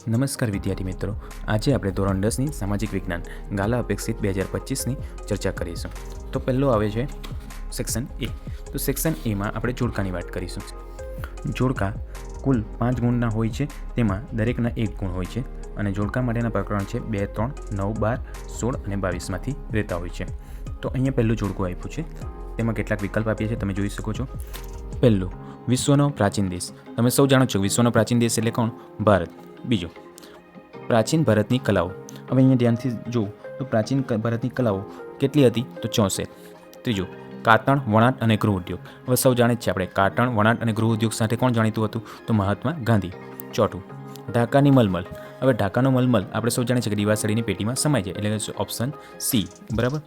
નમસ્કાર વિદ્યાર્થી મિત્રો, આજે આપણે ધોરણ 10ની સામાજિક વિજ્ઞાન ગાલા અપેક્ષિત 2025ની ચર્ચા કરીશું. તો પહેલો આવે છે સેક્શન એ. તો સેક્શન એમાં આપણે જોડકાની વાત કરીશું. જોડકા કુલ 5 ગુણના હોય છે, તેમાં દરેકના 1 ગુણ હોય છે અને જોડકા માટેના પ્રકરણ છે 2, 3, 9, 12, 16 અને 22માંથી રહેતા હોય છે. તો અહીંયા પહેલું જોડકું આપ્યું છે, તેમાં કેટલાક વિકલ્પ આપ્યા છે, તમે જોઈ શકો છો. પહેલું, વિશ્વનો પ્રાચીન દેશ. તમે સૌ જાણો છો વિશ્વનો પ્રાચીન દેશ એટલે કોણ? ભારત. બીજો, પ્રાચીન ભારતની કલાઓ. હવે અહીંયા ધ્યાનથી જુઓ તો પ્રાચીન ભારતની કલાઓ કેટલી હતી? તો 64. ત્રીજું, કાતણ, વણાટ અને ગૃહ ઉદ્યોગ. હવે સૌ જાણે જ છે આપણે કાતણ, વણાટ અને ગૃહ ઉદ્યોગ સાથે કોણ જાણીતું હતું? તો મહાત્મા ગાંધી. ચોથું, ઢાકાની મલમલ. હવે ઢાકાનો મલમલ આપણે સૌ જાણીએ છીએ કે દીવાસળીની પેટીમાં સમાય છે, એટલે ઓપ્શન સી. બરાબર.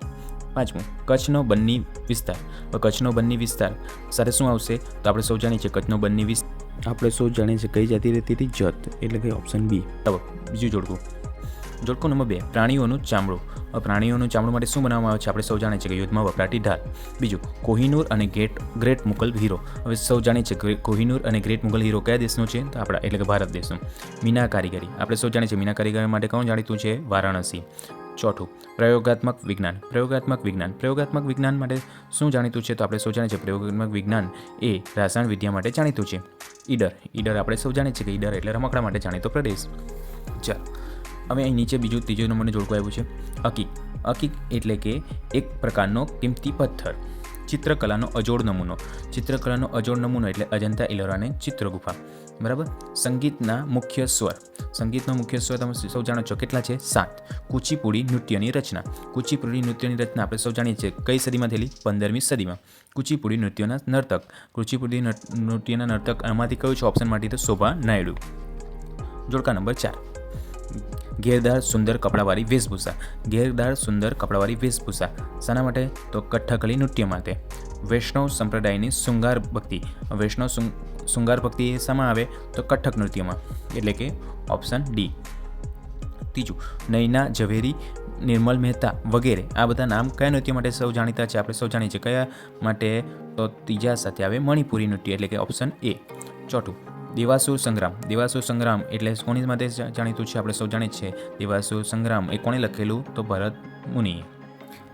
પાંચમું, કચ્છનો બન્ની વિસ્તાર. હવે કચ્છનો બન્ની વિસ્તાર સાથે શું આવશે? તો આપણે સૌ જાણીએ છીએ કચ્છનો બન્ની વિસ્તાર આપણે સૌ જાણીએ છીએ કઈ જાતિ રહેતી હતી? જત, એટલે કે ઓપ્શન બી. હવે બીજું જોડકું, જોડકું નંબર 2, પ્રાણીઓનું ચામડું. હવે પ્રાણીઓનું ચામડું માટે શું બનાવવામાં આવે છે? આપણે સૌ જાણીએ છીએ કે યુદ્ધમાં વપરાતી ઢાલ. બીજું, કોહિનૂર અને ગ્રેટ મુઘલ હીરો. હવે સૌ જાણીએ છીએ કે કોહિનૂર અને ગ્રેટ મુઘલ હીરો કયા દેશનો છે? તો આપણા એટલે કે ભારત દેશનો. મીના કારીગરી. આપણે સૌ જાણીએ છીએ મીના કારીગરી માટે કોણ જાણીતું છે? વારાણસી. ચોથું, પ્રયોગાત્મક વિજ્ઞાન. પ્રયોગાત્મક વિજ્ઞાન માટે શું જાણીતું છે? તો આપણે સૌ જાણીએ છીએ પ્રયોગાત્મક વિજ્ઞાન એ રસાયણ વિદ્યા માટે જાણીતું છે. ઈડર આપણે સૌ જાણીએ છીએ કે ઈડર એટલે રમકડા માટે જાણીતો પ્રદેશ. ચાલો, હવે અહીં નીચે ત્રીજો નંબરનું જોડકું આવ્યું છે અકીક. અકીક એટલે કે એક પ્રકારનો કિંમતી પથ્થર. ચિત્રકલાનો અજોડ નમૂનો. ચિત્રકલાનો અજોડ નમૂનો એટલે અજંતા ઇલોરાની ચિત્રગુફા. બરાબર. સંગીતના મુખ્ય સ્વર. સંગીતનો મુખ્ય સ્વર તમે સૌ જાણો છો કેટલા છે? 7. કુચીપુડી નૃત્યની રચના. કુચીપુડી નૃત્યની રચના આપણે સૌ જાણીએ છીએ કઈ સદીમાં થયેલી? 15મી સદીમાં. કુચીપુડી નૃત્યના નર્તક. કુચીપુડી નૃત્યના નર્તક આમાંથી કયું છે ઓપ્શન માટે? તો શોભા નાયડુ. જોડકા નંબર 4, ઘેરદાર સુંદર કપડાવાળી વેશભૂષા. ઘેરદાર સુંદર કપડાવાળી વેશભૂષા શાના માટે? તો કથ્થકલી નૃત્ય માટે. વૈષ્ણવ સંપ્રદાયની શૃંગાર ભક્તિ. વૈષ્ણવ શૃંગાર ભક્તિ શામાં આવે? તો કથક નૃત્યમાં, એટલે કે ઓપ્શન ડી. ત્રીજું, નૈના ઝવેરી, નિર્મલ મહેતા વગેરે આ બધા નામ કયા નૃત્ય માટે સૌ જાણીતા છે? આપણે સૌ જાણીએ છીએ કયા માટે? તો ત્રીજા સાથે આવે મણિપુરી નૃત્ય, એટલે કે ઓપ્શન એ. ચોથું, દેવાસુર સંગ્રામ. દેવાસુર સંગ્રામ એટલે કોની માટે જાણીતું છે? આપણે સૌ જાણીએ છીએ દેવાસુર સંગ્રામ એ કોણે લખેલું? તો ભરત મુનિએ.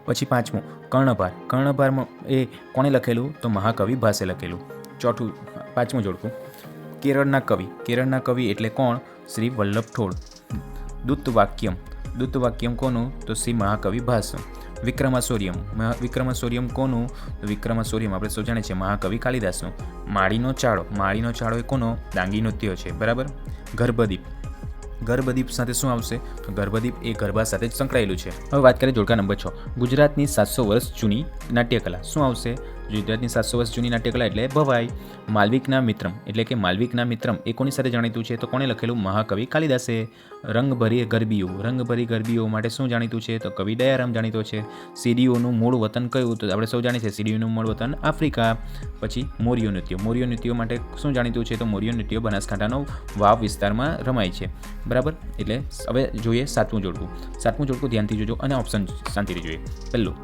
પછી પાંચમું, કર્ણભાર. કર્ણભાર એ કોણે લખેલું? તો મહાકવિ ભાસે લખેલું. પાંચમું જોડકું, કેરળના કવિ. કેરળના કવિ એટલે કોણ? શ્રી વલ્લભ ઠોળ. દૂતવાક્યમ. દૂતવાક્યમ કોનું? તો શ્રી મહાકવિ ભાસ. વિક્રમાસૌર્યમ. વિક્રમાસૌર્યમ કોનું? તો વિક્રમાસૌર્યમ આપણે સૌ જાણીએ છીએ મહાકવિ કાલિદાસનું. માળીનો ચાળો. માળીનો ચાળો એ કોનો? ડાંગી નૃત્ય છે. બરાબર. ગર્ભદીપ. ગર્ભદીપ સાથે શું આવશે? તો ગર્ભદીપ એ ગરબા સાથે જ સંકળાયેલું છે. હવે વાત કરીએ જોડકા નંબર 6, ગુજરાતની 700 વર્ષ જૂની નાટ્યકલા. શું આવશે? ગુજરાતની 700 વર્ષ જૂની નાટ્યકલા એટલે ભવાઈ. માલવિકના મિત્રમ એટલે કે માલવિકના મિત્રમ એ કોની સાથે જાણીતું છે? તો કોણે લખેલું? મહાકવિ કાલિદાસે. રંગભરી ગરબીઓ. રંગભરી ગરબીઓ માટે શું જાણીતું છે? તો કવિ દયારામ જાણીતો છે. સીડીઓનું મૂળ વતન કયું? તો આપણે સૌ જાણીએ છીએ સીડીઓનું મૂળ વતન આફ્રિકા. પછી મોરિયો નૃત્ય. મોરિયો નૃત્યો માટે શું જાણીતું છે? તો મોરિયો નૃત્યો બનાસકાંઠાનો વાવ વિસ્તારમાં રમાય છે. બરાબર. એટલે હવે જોઈએ સાતમું જોડકું. સાતમું જોડકું ધ્યાનથી જોજો અને ઓપ્શન શાંતિથી જોઈએ. પહેલું,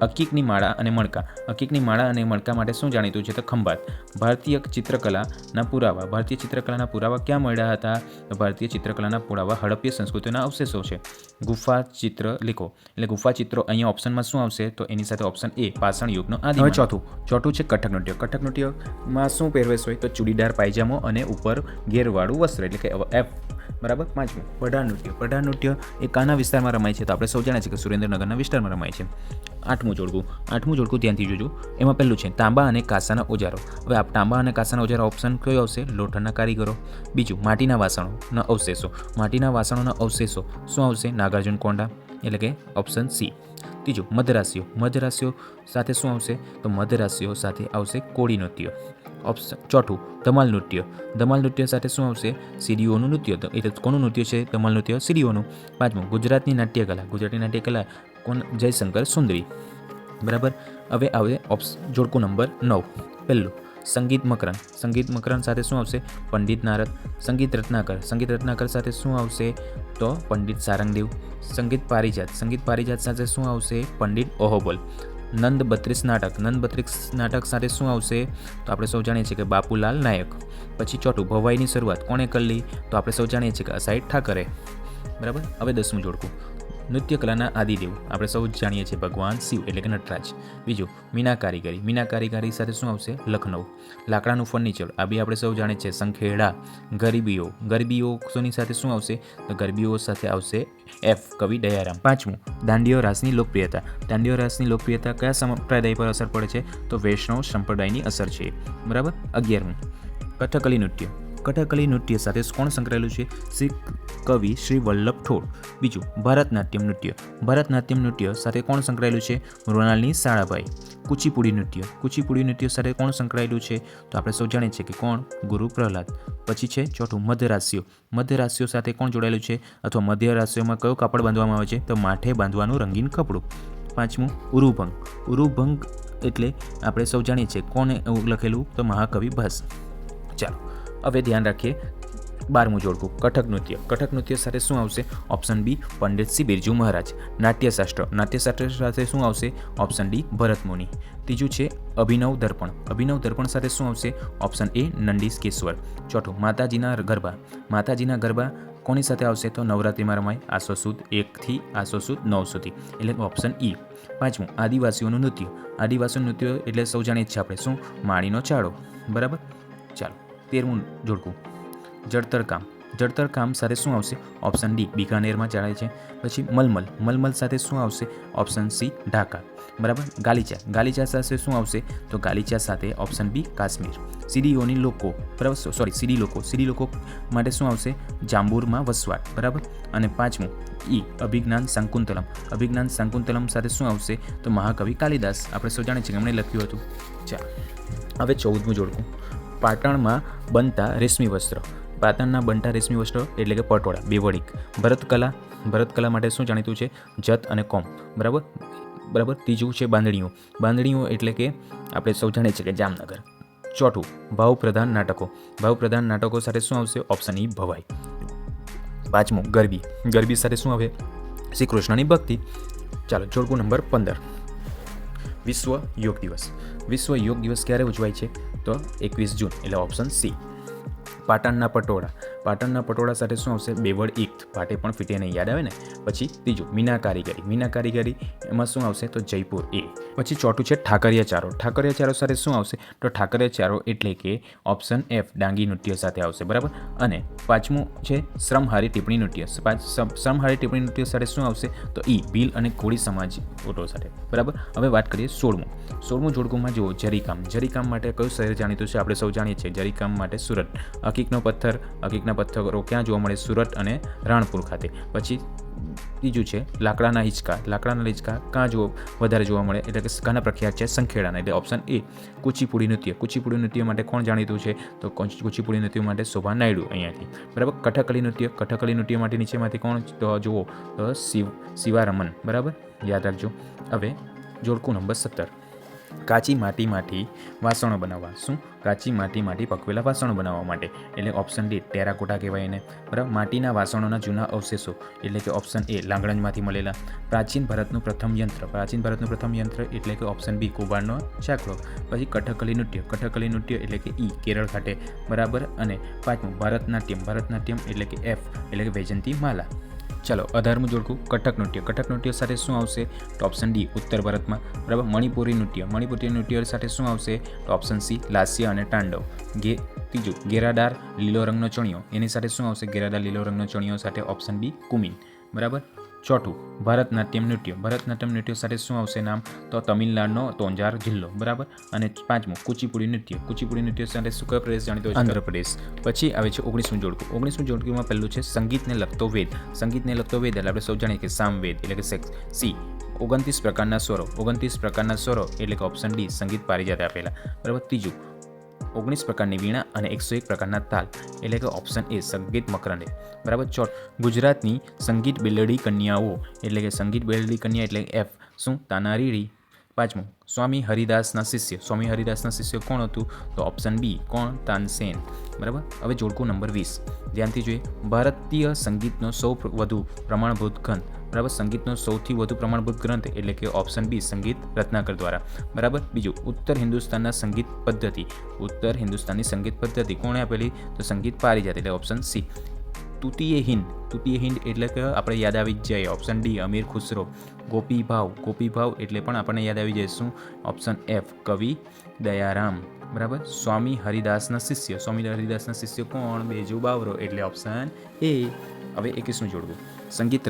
અકીકની માળા અને મણકા. અકીકની માળા અને મણકા માટે શું જાણીતું છે? તો ખંભાત. ભારતીય ચિત્રકલાના પુરાવા. ભારતીય ચિત્રકલાના પુરાવા ક્યાં મળ્યા હતા? તો ભારતીય ચિત્રકલાના પુરાવા હડપ્પીય સંસ્કૃતિના અવશેષો છે. ગુફા ચિત્ર લેખો એટલે ગુફા ચિત્રો અહીંયા ઓપ્શનમાં શું આવશે? તો એની સાથે ઓપ્શન એ પાષાણ યુગનો આદિ. હવે ચોથું છે કથક નૃત્ય. કથક નૃત્યમાં શું પહેરવેશ હોય? તો ચૂડીદાર પાયજામો અને ઉપર ઘેરવાળું વસ્ત્ર, એટલે કે એફ. બરાબર. પાંચમું, પઢાર નૃત્ય. પઢાર નૃત્ય એ કાના વિસ્તારમાં રમાય છે? તો આપણે સૌ જાણીએ છીએ કે સુરેન્દ્રનગરના વિસ્તારમાં રમાય છે. આઠમું જોડકું ધ્યાનથી જોજો. એમાં પહેલું છે તાંબા અને કાંસાના ઓજારો. હવે આ તાંબા અને કાંસાના ઓજારો ઓપ્શન કયો આવશે? લોખંડના કારીગરો. બીજું, માટીના વાસણોના અવશેષો. માટીના વાસણોના અવશેષો શું આવશે? નાગાર્જુન કોંડા, એટલે કે ઓપ્શન સી. ત્રીજું, મધરાશીઓ. મધરાશીઓ સાથે શું આવશે? તો મધરાશીઓ સાથે આવશે કોળી નૃત્ય. ચોથું, ધમાલ નૃત્ય. ધમાલ નૃત્ય સાથે શું આવશે? સીડીઓનું નૃત્ય. એટલે કોનું નૃત્ય છે? ધમાલ નૃત્ય સીડીઓનું. પાંચમું, ગુજરાતની નાટ્યકલા. ગુજરાતની નાટ્યકલા કોણ? જયશંકર સુંદરી. બરાબર. હવે આવે જોડકું નંબર 9. પહેલું, સંગીત મકરંદ. સંગીત મકરંદ સાથે શું આવશે? પંડિત નારદ. સંગીત રત્નાકર. સંગીત રત્નાકર સાથે શું આવશે? તો પંડિત સારંગદેવ. સંગીત પારિજાત. સંગીત પારિજાત સાથે શું આવશે? પંડિત અહોબલ. નંદ 32 નાટક. નંદ 32 નાટક સાથે શું આવશે? તો આપણે સૌ જાણીએ છીએ કે બાપુલાલ નાયક. પછી ચોથું, ભવાઈની શરૂઆત કોણે કરી? તો આપણે સૌ જાણીએ છીએ કે અસાઈ ઠાકરે. બરાબર. હવે 10મું જોડકું, નૃત્ય કલાના આદિદેવ આપણે સૌ જાણીએ છીએ ભગવાન શિવ એટલે કે નટરાજ. બીજું, મીના કારીગરી. મીના કારીગરી સાથે શું આવશે? લખનઉ. લાકડાનું ફર્નિચર આ બી આપણે સૌ જાણીએ છીએ સંખેડા. ગરબીઓ. ગરબીઓ શોની સાથે શું આવશે? તો ગરબીઓ સાથે આવશે એફ કવિ દયારામ. 5મું, દાંડિયો રાસની લોકપ્રિયતા. દાંડિયો રાસની લોકપ્રિયતા કયા સંપ્રદાય પર અસર પડે છે? તો વૈષ્ણવ સંપ્રદાયની અસર છે. બરાબર. 11મું, કથકલી નૃત્ય. કથકલી નૃત્ય સાથે કોણ સંકળાયેલું છે? શ્રી કવિ શ્રી વલ્લભ ઠોળ. બીજું, ભરતનાટ્યમ નૃત્ય. ભરતનાટ્યમ નૃત્ય સાથે કોણ સંકળાયેલું છે? મૃણાલની શાળાભાઈ. કુચીપુડી નૃત્ય. કુચીપુડી નૃત્ય સાથે કોણ સંકળાયેલું છે? તો આપણે સૌ જાણીએ છીએ કે કોણ? ગુરુ પ્રહલાદ. પછી છે ચોથું, મધ્યરાસ્યો. મધ્યરાસ્યો સાથે કોણ જોડાયેલું છે? અથવા મધ્યરાસ્યોમાં કયો કાપડ બાંધવામાં આવે છે? તો માથે બાંધવાનું રંગીન કપડું. 5મું, ઉરુભંગ. ઉરુભંગ એટલે આપણે સૌ જાણીએ છીએ કોને લખેલું? તો મહાકવિ ભાસ. ચાલો હવે ધ્યાન રાખીએ 12મું જોડકું, કથક નૃત્ય. કથક નૃત્ય સાથે શું આવશે? ઓપ્શન બી, પંડિત બિરજુ મહારાજ. નાટ્યશાસ્ત્ર. નાટ્યશાસ્ત્ર સાથે શું આવશે? ઓપ્શન ડી, ભરત મુનિ. ત્રીજું છે અભિનવ દર્પણ. અભિનવ દર્પણ સાથે શું આવશે? Option A, Nandikeshwar. ચોથું, માતાજીના ગરબા. માતાજીના ગરબા કોની સાથે આવશે? તો નવરાત્રિમાં રમાય આસો સુદ 1 થી આસો સુદ 9 સુધી એટલે ઓપ્શન ઈ. 5મું, આદિવાસીઓનું નૃત્ય. આદિવાસીનું નૃત્ય એટલે સૌ જાણીએ છીએ આપણે શું? માળીનો ચાળો. બરાબર. ચાલો 13મું જોડકું, જળતર કામ. જળતર કામ સાથે શું આવશે? ઓપ્શન ડી, બિકાનેરમાં ચાલે છે. પછી મલમલ. મલમલ સાથે શું આવશે? Option C, Dhaka. બરાબર. ગાલીચા. ગાલીચા સાથે શું આવશે? તો ગાલીચા સાથે ઓપ્શન બી, કાશ્મીર. સીડીઓની લોકો. બરાબર. સીડી લોકો. સીડી લોકો માટે શું આવશે? જાંબુરમાં વસવાટ. બરાબર. અને 5મું, ઈ, અભિજ્ઞાન શાકુંતલમ. અભિજ્ઞાન શાકુંતલમ સાથે શું આવશે? તો મહાકવિ કાલિદાસ. આપણે સૌ જાણીએ છીએ કે એમણે લખ્યું હતું. ચાલો હવે 14મું જોડકું, પાટણમાં બનતા રેશમી વસ્ત્ર. પાટણના બનતા રેશમી વસ્ત્ર એટલે કે પટોળા, બેવડીક. ભરતકલા. ભરતકલા માટે શું જાણીતું છે? જત અને કોમ. બરાબર. બરાબર. ત્રીજું છે બાંધણીઓ. બાંધણીઓ એટલે કે આપણે સૌ જાણીએ છીએ કે જામનગર. ચોથું, ભાવપ્રધાન નાટકો. ભાવપ્રધાન નાટકો સાથે શું આવશે? ઓપ્શન ઈ, ભવાઈ. 5મું, ગરબી. ગરબી સાથે શું આવે? શ્રી કૃષ્ણની ભક્તિ. ચાલો જોડકું નંબર 15, વિશ્વ યોગ દિવસ. વિશ્વ યોગ દિવસ ક્યારે ઉજવાય છે? તો 21 જૂન એટલે ઓપ્શન સી. પાટણના પટોળા. પાટણના પટોળા સાથે શું આવશે? બેવડ એક. પાટે પણ ફીટે નહીં, યાદ આવે ને. પછી ત્રીજું, મીના કારીગરી. મીના કારીગરી એમાં શું આવશે? તો જયપુર એ. પછી ચોથું છે ઠાકરિયા ચારો. ઠાકરિયા ચારો સાથે શું આવશે? તો ઠાકરિયા ચારો એટલે કે ઓપ્શન એફ, ડાંગી નૃત્ય સાથે આવશે. બરાબર. અને 5મું છે શ્રમહારી ટિપ્પણી નૃત્ય. શ્રમહારી ટિપ્પણી નૃત્ય સાથે શું આવશે? તો ઈ, ભીલ અને કોળી સમાજ ઓટો સાથે. બરાબર. હવે વાત કરીએ 16મું. 16મું જોડકુમાં જુઓ, જરીકામ. જરીકામ માટે કયું શહેર જાણીતું છે? આપણે સૌ જાણીએ છીએ જરીકામ માટે સુરત. હકીકનો પથ્થર. હકીકના પથ્થરો ક્યાં જોવા મળે? સુરત અને રાણપુર ખાતે. પછી ત્રીજું છે લાકડાના હિંચકા. લાકડાના હિંચકા ક્યાં વધારે જોવા મળે? એટલે કે ઘણા પ્રખ્યાત છે સંખેડાના એટલે ઓપ્શન એ. કુચીપુડી નૃત્ય. કુચીપુડી નૃત્ય માટે કોણ જાણીતું છે? તો કુચીપુડી નૃત્ય માટે શોભા નાયડુ અહીંયાથી. બરાબર. કથકલી નૃત્ય. કથકલી નૃત્ય માટે નીચેમાંથી કોણ જુઓ? તો શિવારમન. બરાબર, યાદ રાખજો. હવે જોડકું નંબર 17, કાચી માટીમાંથી વાસણો બનાવવા. શું? કાચી માટીમાંથી પકવેલા વાસણો બનાવવા માટે એટલે ઓપ્શન ડી, ટેરાકોટા કહેવાય એને. બરાબર. માટીના વાસણોના જૂના અવશેષો એટલે કે ઓપ્શન એ, લાંગણજમાંથી મળેલા. પ્રાચીન ભારતનું પ્રથમ યંત્ર. પ્રાચીન ભારતનું પ્રથમ યંત્ર એટલે કે ઓપ્શન બી, કુંભારનો ચાકડો. પછી કથકલી નૃત્ય. કથકલી નૃત્ય એટલે કે ઈ, કેરળ ખાતે. બરાબર. અને 5મું ભરતનાટ્યમ. ભરતનાટ્યમ એટલે કે એફ એટલે કે વૈજયંતી માલા. ચાલો 18મું જોડકું, કથક નૃત્ય. કથક નૃત્ય સાથે શું આવશે? તો ઓપ્શન ડી, ઉત્તર ભારતમાં. બરાબર. મણિપુરી નૃત્ય. મણિપુરી નૃત્ય સાથે શું આવશે? તો ઓપ્શન સી, લાસ્ય અને તાંડવ. ત્રીજું, ગેરાદાર લીલો રંગનો ચણિયો. એની સાથે શું આવશે? ગેરાદાર લીલો રંગનો ચણિયો સાથે ઓપ્શન બી, કુમીન. બરાબર. ચોથું, ભરતનાટ્યમ નૃત્ય. ભરતનાટ્યમ નૃત્ય સાથે શું આવશે નામ? તો તમિલનાડુનો તોંજાર જિલ્લો. બરાબર. અને 5મું, કુચીપુડી નૃત્ય. કુચીપુડી નૃત્ય સાથે શું કયો પ્રદેશ જાણીતો છે? આંધ્રપ્રદેશ. પછી આવે છે 19મું જોડકું. 19મું જોડકુમાં પહેલું છે સંગીતને લગતો વેદ. સંગીતને લગતો વેદ એટલે આપણે સૌ જાણીએ કે સામવેદ એટલે કે સી. 29 પ્રકારના સ્વરો. 29 પ્રકારના સ્વરો એટલે કે ઓપ્શન ડી, સંગીત પારિજાતે આપેલા. બરાબર. ત્રીજું, 19 પ્રકારની વીણા અને 101 પ્રકારના તાલ એટલે કે ઓપ્શન એ, સંગીત મકરંદે. બરાબર. ગુજરાતની સંગીત બેલડી કન્યાઓ એટલે કે સંગીત બેલડી કન્યા એટલે એફ શું? તાનારીરી. 5મું, સ્વામી હરિદાસના શિષ્ય. સ્વામી હરિદાસના શિષ્ય કોણ હતું? તો ઓપ્શન બી, કોણ? તાનસેન. બરાબર. હવે જોડકું નંબર 20, ધ્યાનથી જોઈએ. ભારતીય સંગીતનો સૌ વધુ પ્રમાણભૂત ગ્રંથ. બરાબર. સંગીતનો સૌથી વધુ પ્રમાણભૂત ગ્રંથ એટલે કે ઓપ્શન બી સંગીત રત્નાકર દ્વારા. બરાબર. બીજું, ઉત્તર હિન્દુસ્તાનના સંગીત પદ્ધતિ. ઉત્તર હિન્દુસ્તાનની સંગીત પદ્ધતિ કોણે આપેલી? તો સંગીત પારિજાત એટલે ઓપ્શન સી. તૃતીય હિન્દ એટલે કે આપણે યાદ આવી જ જાય ઓપ્શન ડી અમીર ખુસરો. ગોપી ભાવ એટલે પણ આપણને યાદ આવી જાય શું? ઓપ્શન એફ કવિ દયારામ. બરાબર. સ્વામી હરિદાસના શિષ્ય કોણ? બેજુ બાવરો એટલે ઓપ્શન એ. હવે 21નું જોડવું, સંગીત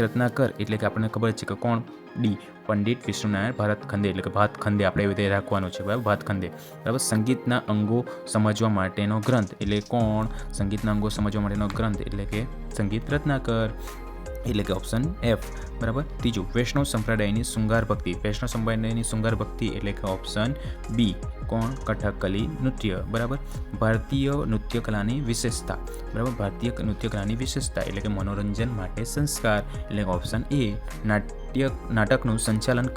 રત્નાકર એટલે કે આપણને ખબર છે કે કોણ? ડી પંડિત વિષ્ણુનારાયણ ભાતખંડે એટલે કે ભાતખંડે આપણે એવી રીતે રાખવાનું છે. બરાબર, ભાતખંડે. બરાબર. સંગીતના અંગો સમજવા માટેનો ગ્રંથ એટલે કોણ? સંગીતના અંગો સમજવા માટેનો ગ્રંથ એટલે કે સંગીત રત્નાકર એટલે કે ઓપ્શન એફ. બરાબર. ત્રીજું, વૈષ્ણવ સંપ્રદાયની શૃંગાર ભક્તિ એટલે કે ઓપ્શન બી કોણ? કથકલી નૃત્ય. બરાબર. ભારતીય નૃત્ય કલાની વિશેષતા. બરાબર. ભારતીય નૃત્ય કલાની વિશેષતા એટલે કે મનોરંજન માટે સંસ્કાર એટલે કે ઓપ્શન એ. નાટકનું સંચાલન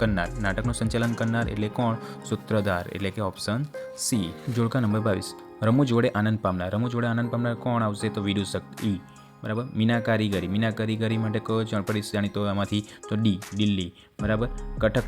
કરનાર એટલે કોણ? સૂત્રધાર એટલે કે ઓપ્શન સી. જોડકા નંબર 22, રમૂજ વડે આનંદ પામનાર કોણ આવશે? તો વિદૂષક ઈ. બરાબર. મીના કારીગરી માટે કયો ચણપડી જાણીતો એમાંથી? તો ડી દિલ્હી. બરાબર. કથક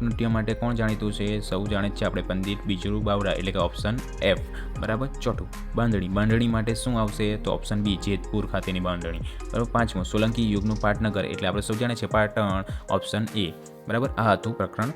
નૃત્ય માટે કોણ જાણીતું છે? સૌ જાણે છે આપણે, પંડિત બીજુ બાવરા એટલે કે ઓપ્શન એફ. બરાબર. ચોથું, બાંધણી માટે શું આવશે? તો ઓપ્શન બી જેતપુર ખાતેની બાંધણી. બરાબર. પાંચમું, સોલંકી યુગનું પાટનગર એટલે આપણે સૌ જાણે છે પાટણ, ઓપ્શન એ. બરાબર. આ હતું પ્રકરણ